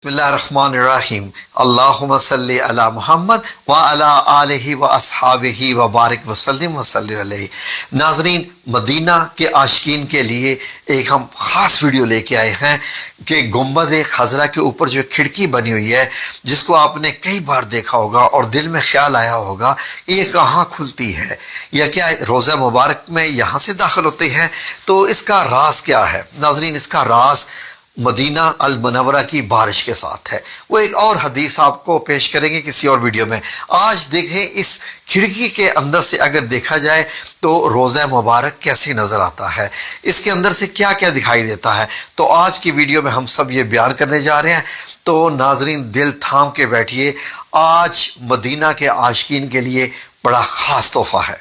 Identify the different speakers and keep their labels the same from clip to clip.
Speaker 1: बिस्मिल्लाहिर्रहमानिर्रहीम अल्लाहुम्मा सल्ली अला मुहम्मद व अला आलिहि व अस्हाबिहि व बारिक वसल्लिम वसल्लिम अलैहि। नाज़रीन, मदीना के आशिकीन के लिए एक हम ख़ास वीडियो लेके आए हैं कि गुंबद खज़रा के ऊपर जो खिड़की बनी हुई है, जिसको आपने कई बार देखा होगा और दिल में ख्याल आया होगा ये कहाँ खुलती है या क्या रोज़ा मुबारक में यहाँ से दाखिल होते हैं, तो इसका राज क्या है। नाज़रीन, इसका राज मदीना अल मुनव्वरा की बारिश के साथ है। वो एक और हदीस आपको पेश करेंगे किसी और वीडियो में। आज देखें इस खिड़की के अंदर से अगर देखा जाए तो रोज़ा मुबारक कैसे नज़र आता है, इसके अंदर से क्या क्या दिखाई देता है। तो आज की वीडियो में हम सब ये बयान करने जा रहे हैं। तो नाजरीन, दिल थाम के बैठिए, आज मदीना के आशिकीन के लिए बड़ा ख़ास तोहफा है।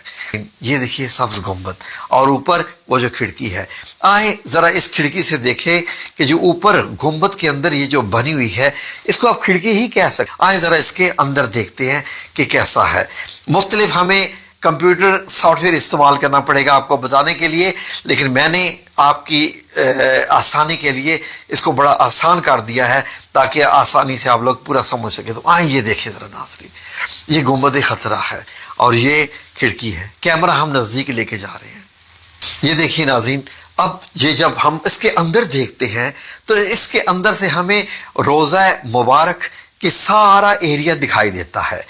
Speaker 1: ये देखिए सब्ज गुंबद और ऊपर वो जो खिड़की है। आए ज़रा इस खिड़की से देखें कि जो ऊपर गुंबद के अंदर ये जो बनी हुई है, इसको आप खिड़की ही कह सकते। आए ज़रा इसके अंदर देखते हैं कि कैसा है। मुख्तलिफ हमें कंप्यूटर सॉफ्टवेयर इस्तेमाल करना पड़ेगा आपको बताने के लिए, लेकिन मैंने आपकी आसानी के लिए इसको बड़ा आसान कर दिया है ताकि आसानी से आप लोग पूरा समझ सके। तो आए ये देखें ज़रा नाज़रीन, ये गुंबद खतरा है और ये खिड़की है। कैमरा हम नज़दीक लेके जा रहे हैं। ये देखिए नाज़रीन, अब ये जब हम इसके अंदर देखते हैं तो इसके अंदर से हमें रोज़ा मुबारक कि सारा एरिया दिखाई देता है।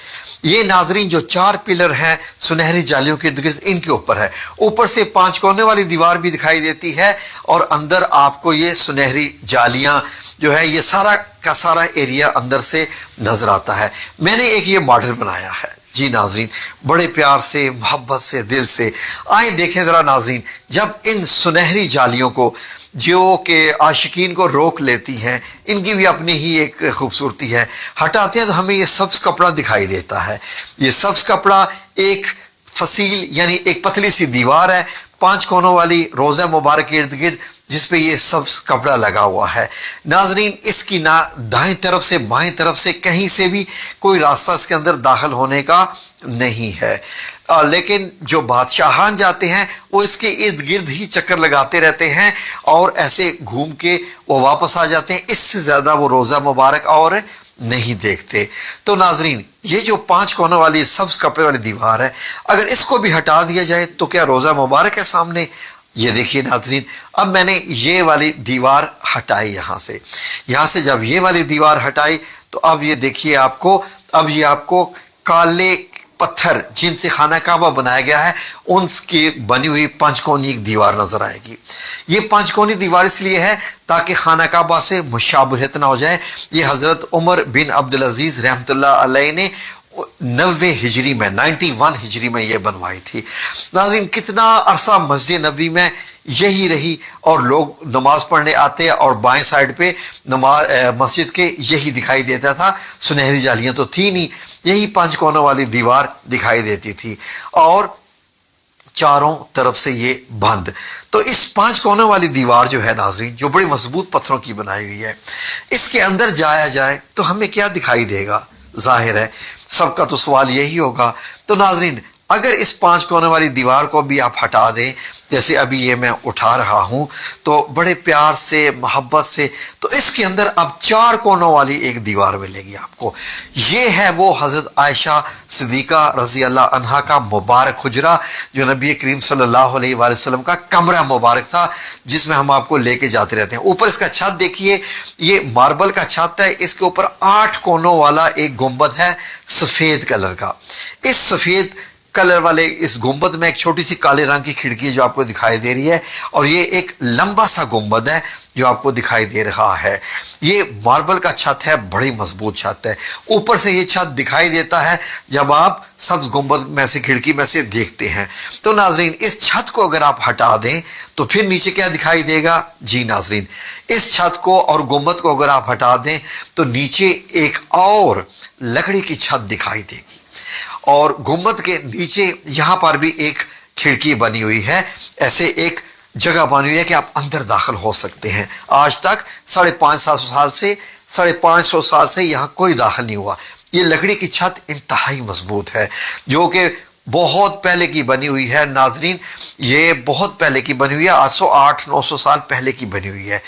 Speaker 1: ये नाजरीन जो चार पिलर हैं सुनहरी जालियों के इर्द गिर्द, इनके ऊपर है। ऊपर से 5 कोने वाली दीवार भी दिखाई देती है और अंदर आपको ये सुनहरी जालियां जो है, ये सारा का सारा एरिया अंदर से नजर आता है। मैंने एक ये मॉडल बनाया है जी नाजरीन, बड़े प्यार से, मोहब्बत से, दिल से। आए देखें ज़रा नाजरीन, जब इन सुनहरी जालियों को जो कि आशिकीन को रोक लेती हैं, इनकी भी अपनी ही एक खूबसूरती है, हटाते हैं तो हमें ये सब्ज कपड़ा दिखाई देता है। ये सब्ज कपड़ा एक फसील यानी एक पतली सी दीवार है 5 कोनों वाली रोज़ा मुबारक के इर्द गिर्द, जिसपे ये सब्ज कपड़ा लगा हुआ है। नाजरीन, इसकी ना दाएं तरफ से बाएं तरफ से कहीं से भी कोई रास्ता इसके अंदर दाखिल होने का नहीं है। लेकिन जो बादशाहान जाते हैं वो इसके इर्द गिर्द ही चक्कर लगाते रहते हैं और ऐसे घूम के वो वापस आ जाते हैं। इससे ज़्यादा वो रोज़ा मुबारक और नहीं देखते। तो नाजरीन, ये जो 5 कोनों वाली सब्ज कपड़े वाली दीवार है, अगर इसको भी हटा दिया जाए तो क्या रोज़ा मुबारक है सामने। ये देखिए नाजरीन, अब मैंने ये वाली दीवार हटाई यहाँ से जब ये वाली दीवार हटाई तो अब ये देखिए अब ये आपको काले पत्थर जिनसे खाना काबा बनाया गया है उनकी बनी हुई 5 कोनी दीवार नजर आएगी। ये 5 कोनी दीवार इसलिए है ताकि खाना काबा से मुशाबहत ना हो जाए। ये हजरत उमर बिन अब्दुल अजीज रहमतुल्लाह अलैह ने 91 हिजरी में ये बनवाई थी। नाज़रीन, कितना अरसा मस्जिद नबी में यही रही और लोग नमाज पढ़ने आते और बाएं साइड पे मस्जिद के यही दिखाई देता था। सुनहरी जालियां तो थी नहीं, यही 5 कोनों वाली दीवार दिखाई देती थी और चारों तरफ से ये बंद। तो इस 5 कोनों वाली दीवार जो है नाजरीन, जो बड़ी मजबूत पत्थरों की बनाई हुई है, इसके अंदर जाया जाए तो हमें क्या दिखाई देगा। जाहिर है सबका तो सवाल यही होगा। तो नाजरीन, अगर इस 5 कोने वाली दीवार को भी आप हटा दें, जैसे अभी ये मैं उठा रहा हूं, तो बड़े प्यार से, मोहब्बत से, तो इसके अंदर अब 4 कोनों वाली एक दीवार मिलेगी आपको। ये है वो हजरत आयशा सिद्दीका रजी अल्लाह अन्हा का मुबारक हुजरा, जो नबी करीम सल्लल्लाहु अलैहि वसल्लम का कमरा मुबारक था, जिसमें हम आपको लेके जाते रहते हैं। ऊपर इसका छत देखिए, ये मार्बल का छत है। इसके ऊपर 8 कोनों वाला एक गुंबद है सफेद कलर का। इस सफेद कलर वाले इस गुंबद में एक छोटी सी काले रंग की खिड़की जो आपको दिखाई दे रही है और ये एक लंबा सा गुंबद है जो आपको दिखाई दे रहा है। ये मार्बल का छत है, बड़ी मजबूत छत है। ऊपर से ये छत दिखाई देता है जब आप सब्ज गुंबद में से खिड़की में से देखते हैं। तो नाजरीन, इस छत को अगर आप हटा दें तो फिर नीचे क्या दिखाई देगा जी नाजरीन, इस छत को और गुंबद को अगर आप हटा दें तो नीचे एक और लकड़ी की छत दिखाई देगी और गुंबद के नीचे यहां पर भी एक खिड़की बनी हुई है। ऐसे एक जगह बनी हुई है कि आप अंदर दाखिल हो सकते हैं। आज तक 550 साल से यहां कोई दाखिल नहीं हुआ। ये लकड़ी की छत इंतहाई मजबूत है जो कि بہت پہلے کی بنی ہوئی ہے ناظرین، یہ بہت پہلے کی بنی ہوئی ہے، 800-900 سال پہلے کی بنی ہوئی ہے۔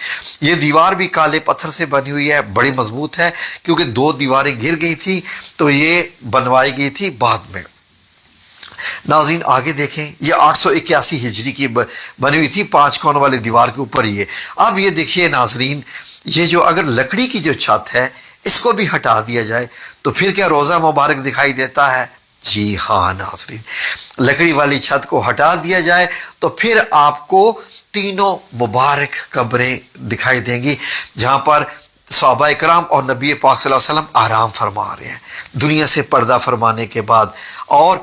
Speaker 1: یہ دیوار بھی کالے پتھر سے بنی ہوئی ہے، بڑی مضبوط ہے، کیونکہ 2 دیواریں گر گئی تھی تو یہ بنوائی گئی تھی بعد میں۔ ناظرین آگے دیکھیں، یہ 881 ہجری کی بنی ہوئی تھی 5 کونوں والی دیوار کے اوپر یہ۔ اب یہ دیکھیے ناظرین، یہ جو اگر لکڑی کی جو چھت ہے اس کو بھی ہٹا دیا جائے تو پھر کیا روزہ مبارک دکھائی دیتا ہے؟ جی ہاں ناظرین، لکڑی والی چھت کو ہٹا دیا جائے تو پھر آپ کو تینوں مبارک قبریں دکھائی دیں گی، جہاں پر صحابہ اکرام اور نبی پاک صلی اللہ علیہ وسلم آرام فرما رہے ہیں دنیا سے پردہ فرمانے کے بعد۔ اور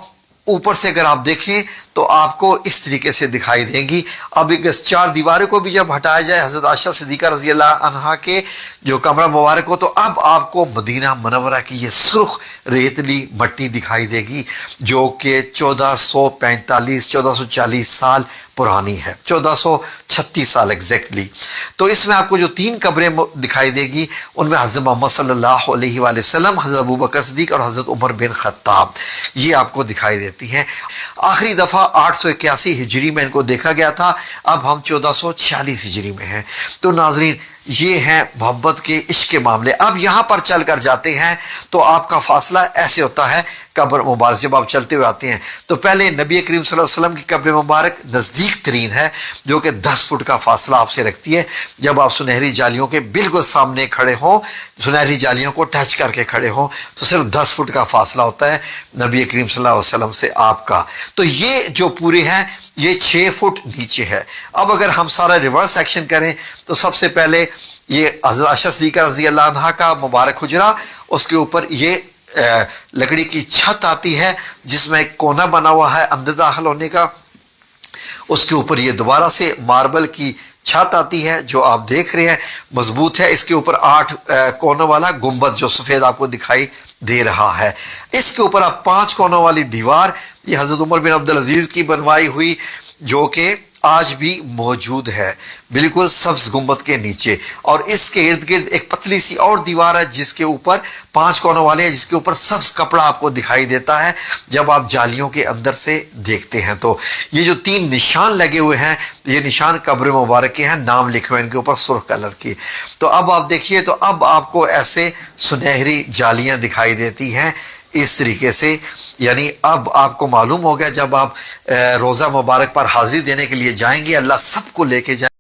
Speaker 1: اوپر سے اگر آپ دیکھیں تو آپ کو اس طریقے سے دکھائی دیں گی۔ اب 4 دیواروں کو بھی جب ہٹایا جائے حضرت عائشہ صدیقہ رضی اللہ عنہا کے جو کمرہ مبارک ہو، تو اب آپ کو مدینہ منورہ کی یہ سرخ ریتلی مٹی دکھائی دے گی، جو کہ 1440 سال پرانی ہے، 1436 سال ایگزیکٹلی۔ تو اس میں آپ کو جو 3 قبریں دکھائی دے گی، ان میں حضرت محمد صلی اللہ علیہ وآلہ وسلم، حضرت ابوبکر صدیق اور حضرت عمر بن خطاب، یہ آپ کو دکھائی دیتی ہیں۔ آخری دفعہ 881 ہجری میں ان کو دیکھا گیا تھا، اب ہم 1446 ہجری میں ہیں۔ تو ناظرین یہ ہیں محبت کے عشق کے معاملے۔ اب یہاں پر چل کر جاتے ہیں تو آپ کا فاصلہ ایسے ہوتا ہے قبر مبارک، جب آپ چلتے ہوئے آتے ہیں تو پہلے نبی کریم صلی اللہ علیہ وسلم کی قبر مبارک نزدیک ترین ہے، جو کہ 10 فٹ کا فاصلہ آپ سے رکھتی ہے۔ جب آپ سنہری جالیوں کے بالکل سامنے کھڑے ہوں، سنہری جالیوں کو ٹچ کر کے کھڑے ہوں، تو صرف 10 فٹ کا فاصلہ ہوتا ہے نبی کریم صلی اللہ علیہ وسلم سے آپ کا۔ تو یہ جو پورے ہیں یہ 6 فٹ نیچے ہے۔ اب اگر ہم سارا ریورس ایکشن کریں تو سب سے پہلے یہ حضرت عائشہ صدیقہ رضی اللہ عنہا کا مبارک حجرہ، اس کے اوپر یہ لکڑی کی چھت آتی ہے جس میں ایک کونا بنا ہوا ہے اندر داخل ہونے کا، اس کے اوپر یہ دوبارہ سے ماربل کی چھت آتی ہے جو آپ دیکھ رہے ہیں مضبوط ہے، اس کے اوپر 8 کونوں والا گنبد جو سفید آپ کو دکھائی دے رہا ہے، اس کے اوپر آپ 5 کونوں والی دیوار، یہ حضرت عمر بن عبدالعزیز کی بنوائی ہوئی، جو کہ آج بھی موجود ہے بالکل سبز گنبد کے نیچے، اور اس کے ارد گرد ایک پتلی سی اور دیوار ہے جس کے اوپر 5 کونوں والے ہیں، جس کے اوپر سبز کپڑا آپ کو دکھائی دیتا ہے جب آپ جالیوں کے اندر سے دیکھتے ہیں۔ تو یہ جو 3 نشان لگے ہوئے ہیں یہ نشان قبر مبارک کے ہیں، نام لکھے ہوئے ان کے اوپر سرخ کلر کی۔ تو اب آپ دیکھیے، تو اب آپ کو ایسے سنہری جالیاں دکھائی دیتی ہیں اس طریقے سے، یعنی اب آپ کو معلوم ہو گیا جب آپ روزہ مبارک پر حاضری دینے کے لیے جائیں گے اللہ سب کو لے کے جائیں